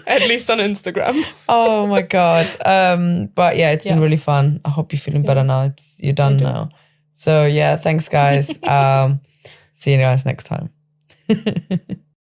At least on Instagram. Oh my God. But yeah, it's been really fun. I hope you're feeling better now. You're done now. So yeah, thanks guys. See you guys next time.